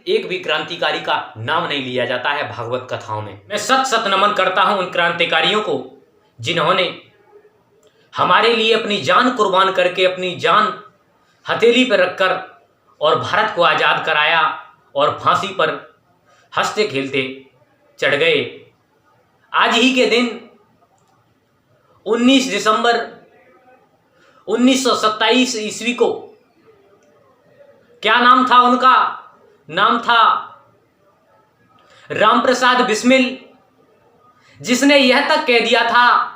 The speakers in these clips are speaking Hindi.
एक भी क्रांतिकारी का नाम नहीं लिया जाता है भागवत कथाओं में। मैं सत सत नमन करता हूं उन क्रांतिकारियों को जिन्होंने हमारे लिए अपनी जान कुर्बान करके, अपनी जान हथेली पर रखकर और भारत को आज़ाद कराया और फांसी पर हंसते खेलते चढ़ गए। आज ही के दिन 19 दिसंबर 1927 ईस्वी को, क्या नाम था उनका? नाम था रामप्रसाद बिस्मिल, जिसने यह तक कह दिया था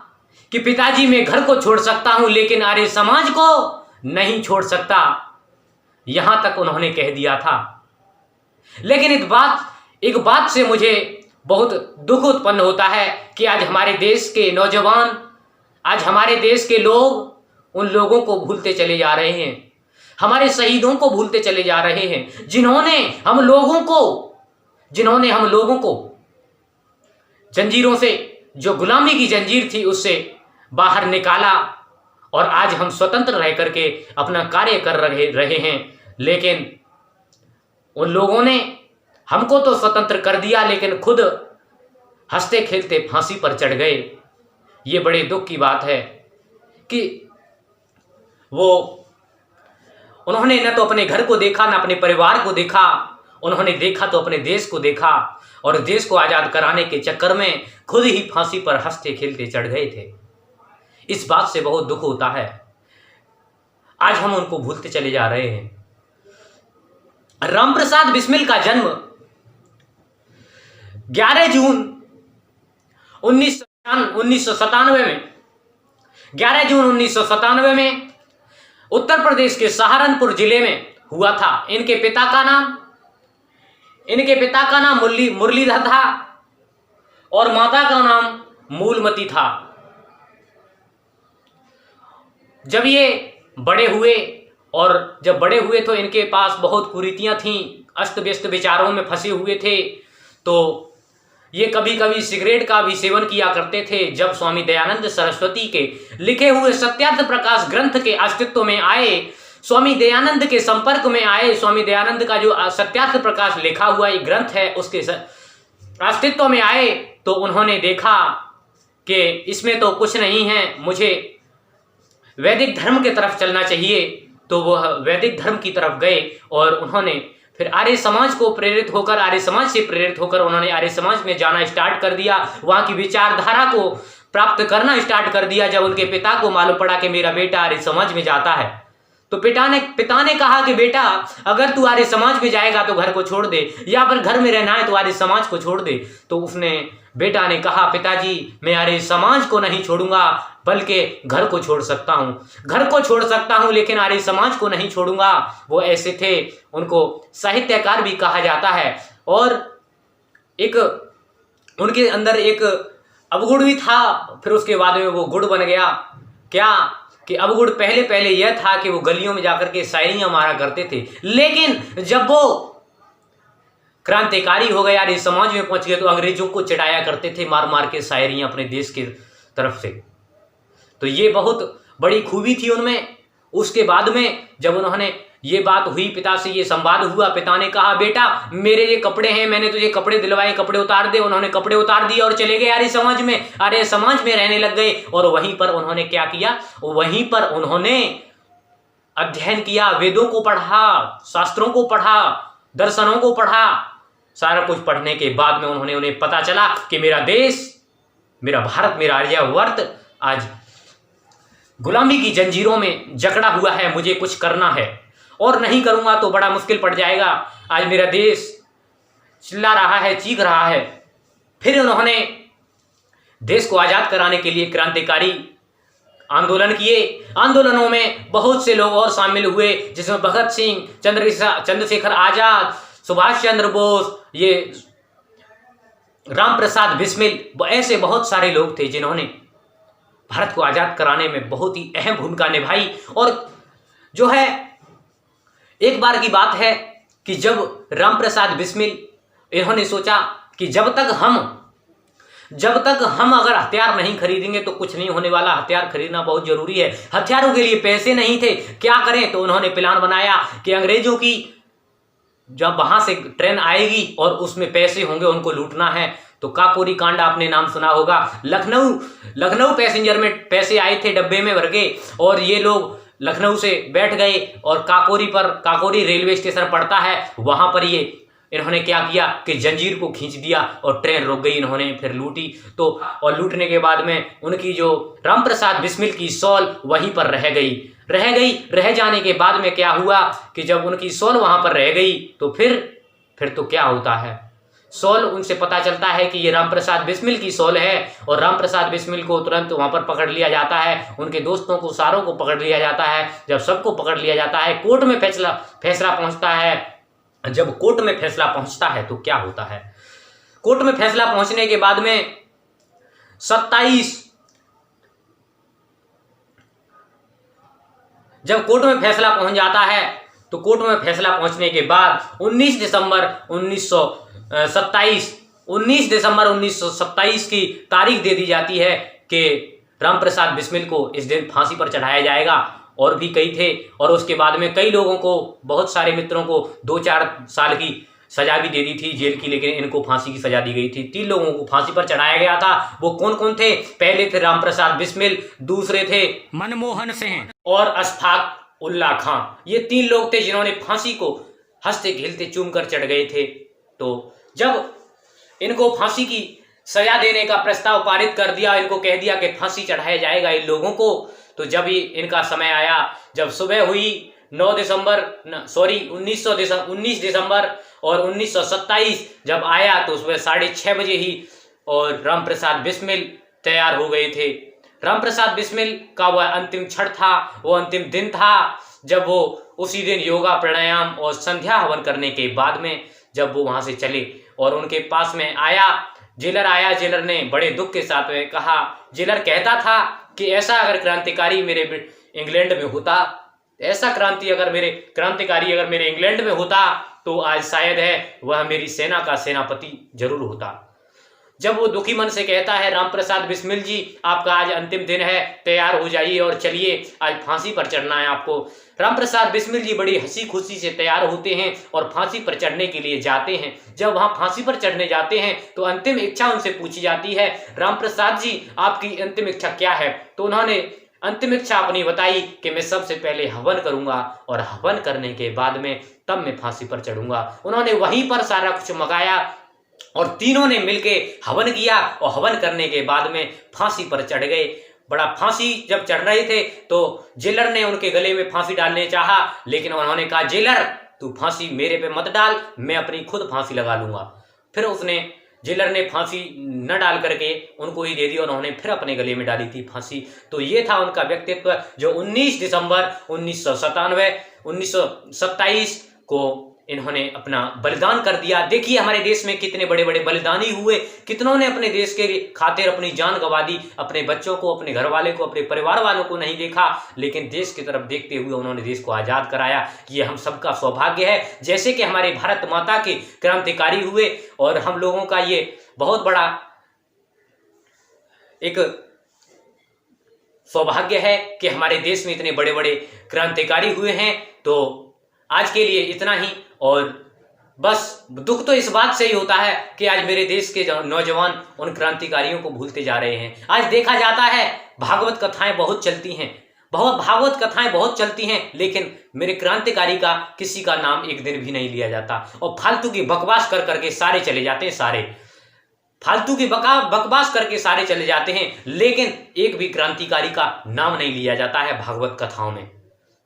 कि पिताजी मैं घर को छोड़ सकता हूं लेकिन आर्य समाज को नहीं छोड़ सकता। यहां तक उन्होंने कह दिया था। लेकिन एक बात से मुझे बहुत दुख उत्पन्न होता है कि आज हमारे देश के नौजवान, आज हमारे देश के लोग उन लोगों को भूलते चले जा रहे हैं, हमारे शहीदों को भूलते चले जा रहे हैं, जिन्होंने हम लोगों को जंजीरों से, जो गुलामी की जंजीर थी उससे बाहर निकाला और आज हम स्वतंत्र रह करके अपना कार्य कर रहे हैं। लेकिन उन लोगों ने हमको तो स्वतंत्र कर दिया लेकिन खुद हंसते खेलते फांसी पर चढ़ गए। ये बड़े दुख की बात है कि उन्होंने न तो अपने घर को देखा, न अपने परिवार को देखा, उन्होंने देखा तो अपने देश को देखा और देश को आज़ाद कराने के चक्कर में खुद ही फांसी पर हंसते खेलते चढ़ गए थे। इस बात से बहुत दुख होता है। आज हम उनको भूलते चले जा रहे हैं। रामप्रसाद बिस्मिल का जन्म 11 जून 1997 में उत्तर प्रदेश के सहारनपुर जिले में हुआ था। इनके पिता का नाम मुरलीधर था और माता का नाम मूलमती था। जब ये बड़े हुए तो इनके पास बहुत कुरीतियां थीं, अस्त व्यस्त विचारों में फंसे हुए थे। तो ये कभी कभी सिगरेट का भी सेवन किया करते थे। जब स्वामी दयानंद सरस्वती के लिखे हुए सत्यार्थ प्रकाश ग्रंथ के अस्तित्व में आए, स्वामी दयानंद के संपर्क में आए, स्वामी दयानंद का जो सत्यार्थ प्रकाश लिखा हुआ एक ग्रंथ है उसके अस्तित्व में आए, तो उन्होंने देखा कि इसमें तो कुछ नहीं है, मुझे वैदिक धर्म की तरफ चलना चाहिए। तो वह वैदिक धर्म की तरफ गए और उन्होंने फिर आर्य समाज से प्रेरित होकर उन्होंने आर्य समाज में जाना स्टार्ट कर दिया, वहाँ की विचारधारा को प्राप्त करना स्टार्ट कर दिया। जब उनके पिता को मालूम पड़ा कि मेरा बेटा आर्य समाज में जाता है, तो पिता ने कहा कि बेटा अगर तू आर्य समाज में जाएगा तो घर को छोड़ दे, या फिर घर में रहना है तो आर्य समाज को छोड़ दे। तो बेटा ने कहा पिताजी मैं आर्य समाज को नहीं छोड़ूंगा बल्कि घर को छोड़ सकता हूं लेकिन आर्य समाज को नहीं छोड़ूंगा। वो ऐसे थे, उनको साहित्यकार भी कहा जाता है और एक उनके अंदर एक अवगुण भी था। फिर उसके बाद में वो गुण बन गया। क्या कि अवगुण पहले यह था कि वो गलियों में जाकर के शायरियां मारा करते थे, लेकिन जब वो क्रांतिकारी हो गए, आर्य समाज में पहुंच गए, तो अंग्रेजों को चिढ़ाया करते थे मार मार के शायरियां अपने देश की तरफ से। तो ये बहुत बड़ी खूबी थी उनमें। उसके बाद में जब उन्होंने ये बात हुई, पिता से ये संवाद हुआ, पिता ने कहा बेटा मेरे ये कपड़े हैं, मैंने तुझे कपड़े दिलवाए, कपड़े उतार दे। उन्होंने कपड़े उतार दिए और चले गए आर्य समाज में रहने लग गए। और वहीं पर उन्होंने क्या किया, वहीं पर उन्होंने अध्ययन किया, वेदों को पढ़ा, शास्त्रों को पढ़ा, दर्शनों को पढ़ा। सारा कुछ पढ़ने के बाद में उन्हें पता चला कि मेरा देश, मेरा भारत, मेरा आर्यावर्त आज गुलामी की जंजीरों में जकड़ा हुआ है, मुझे कुछ करना है और नहीं करूंगा तो बड़ा मुश्किल पड़ जाएगा। आज मेरा देश चिल्ला रहा है, चीख रहा है। फिर उन्होंने देश को आज़ाद कराने के लिए क्रांतिकारी आंदोलन किए। आंदोलनों में बहुत से लोग और शामिल हुए, जिसमें भगत सिंह, चंद्रशेखर आजाद, सुभाष चंद्र बोस, ये रामप्रसाद बिस्मिल, ऐसे बहुत सारे लोग थे जिन्होंने भारत को आज़ाद कराने में बहुत ही अहम भूमिका निभाई। और जो है एक बार की बात है कि जब रामप्रसाद बिस्मिल इन्होंने सोचा कि जब तक हम अगर हथियार नहीं खरीदेंगे तो कुछ नहीं होने वाला, हथियार खरीदना बहुत जरूरी है। हथियारों के लिए पैसे नहीं थे, क्या करें? तो उन्होंने प्लान बनाया कि अंग्रेजों की जब वहां से ट्रेन आएगी और उसमें पैसे होंगे, उनको लूटना है। तो काकोरी कांड आपने नाम सुना होगा। लखनऊ पैसेंजर में पैसे आए थे, डब्बे में भर के, और ये लोग लखनऊ से बैठ गए और काकोरी रेलवे स्टेशन पड़ता है, वहां पर ये इन्होंने क्या किया कि जंजीर को खींच दिया और ट्रेन रुक गई। इन्होंने फिर लूटी। तो और लूटने के बाद में उनकी जो रामप्रसाद बिस्मिल की शॉल वहीं पर रह जाने के बाद में क्या हुआ कि जब उनकी शॉल वहां पर रह गई तो फिर तो क्या होता है, शॉल उनसे पता चलता है कि ये रामप्रसाद बिस्मिल की शॉल है, और रामप्रसाद बिस्मिल को तुरंत वहां पर पकड़ लिया जाता है। उनके दोस्तों को सारों को पकड़ लिया जाता है। जब सबको पकड़ लिया जाता है, कोर्ट में फैसला पहुंचता है। जब कोर्ट में फैसला पहुंचता है तो क्या होता है, कोर्ट में फैसला पहुंचने के बाद में 27 जब कोर्ट में फैसला पहुंच जाता है तो कोर्ट में फैसला पहुंचने के बाद 19 दिसंबर 1927 की तारीख दे दी जाती है कि रामप्रसाद बिस्मिल को इस दिन फांसी पर चढ़ाया जाएगा। और भी कई थे, और उसके बाद में कई लोगों को, बहुत सारे मित्रों को 2-4 साल की सजा भी दे दी थी जेल की, लेकिन इनको फांसी की सजा दी गई थी। 3 लोगों को फांसी पर चढ़ाया गया था। वो कौन कौन थे? पहले थे रामप्रसाद बिस्मिल, दूसरे थे मनमोहन सिंह और अशफाक उल्ला खां। ये 3 लोग थे जिन्होंने फांसी को हंसते खेलते चूम कर चढ़ गए थे। तो जब इनको फांसी की सजा देने का प्रस्ताव पारित कर दिया, इनको कह दिया कि फांसी चढ़ाया जाएगा इन लोगों को, तो जब ही इनका समय आया, जब सुबह हुई 19 दिसंबर और 1927 जब आया तो सुबह 6:30 बजे ही, और रामप्रसाद बिस्मिल तैयार हो गए थे। रामप्रसाद बिस्मिल का वह अंतिम क्षण था, वो अंतिम दिन था, जब वो उसी दिन योगा प्राणायाम और संध्या हवन करने के बाद में जब वो वहां से चले और उनके पास में जेलर ने बड़े दुख के साथ में कहा, जेलर कहता था कि ऐसा अगर क्रांतिकारी मेरे इंग्लैंड में होता, क्रांतिकारी अगर मेरे इंग्लैंड में होता तो आज शायद है वह मेरी सेना का सेनापति जरूर होता। जब वो दुखी मन से कहता है, रामप्रसाद बिस्मिल जी आपका आज अंतिम दिन है, तैयार हो जाइए और चलिए, आज फांसी पर चढ़ना है आपको। रामप्रसाद बिस्मिल जी बड़ी हंसी खुशी से तैयार होते हैं और फांसी पर चढ़ने के लिए जाते हैं। जब वहां फांसी पर चढ़ने जाते हैं तो अंतिम इच्छा उनसे पूछी जाती है, रामप्रसाद जी आपकी अंतिम इच्छा क्या है? तो उन्होंने अंतिम इच्छा अपनी बताई कि मैं सबसे पहले हवन करूंगा और हवन करने के बाद में तब मैं फांसी पर चढ़ूंगा। उन्होंने वहीं पर सारा कुछ मंगाया और तीनों ने मिलके हवन किया, और हवन करने के बाद में फांसी पर चढ़ गए। बड़ा फांसी जब चढ़ रहे थे तो जेलर ने उनके गले में फांसी डालने चाहा, लेकिन उन्होंने कहा, जेलर तू फांसी मेरे पे मत डाल, मैं अपनी खुद फांसी लगा लूंगा। फिर जेलर ने फांसी न डाल करके उनको ही दे दी और उन्होंने फिर अपने गले में डाली थी फांसी। तो ये था उनका व्यक्तित्व, जो 19 दिसंबर 1927 को इन्होंने अपना बलिदान कर दिया। देखिए हमारे देश में कितने बड़े बड़े बलिदानी हुए, कितनों ने अपने देश के खातिर अपनी जान गंवा दी, अपने बच्चों को, अपने घर वाले को, अपने परिवार वालों को नहीं देखा, लेकिन देश की तरफ देखते हुए उन्होंने देश को आजाद कराया। ये हम सबका सौभाग्य है, जैसे कि हमारे भारत माता के क्रांतिकारी हुए, और हम लोगों का ये बहुत बड़ा एक सौभाग्य है कि हमारे देश में इतने बड़े बड़े क्रांतिकारी हुए हैं। तो आज के लिए इतना ही, और बस दुख तो इस बात से ही होता है कि आज मेरे देश के नौजवान उन क्रांतिकारियों को भूलते जा रहे हैं। आज देखा जाता है भागवत कथाएं बहुत चलती हैं, लेकिन मेरे क्रांतिकारी का किसी का नाम एक दिन भी नहीं लिया जाता, और फालतू की बकवास कर करके सारे चले जाते हैं, लेकिन एक भी क्रांतिकारी का नाम नहीं लिया जाता है भागवत कथाओं में।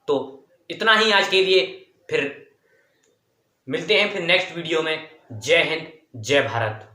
तो इतना ही आज के लिए, फिर मिलते हैं फिर नेक्स्ट वीडियो में। जय हिंद, जय भारत।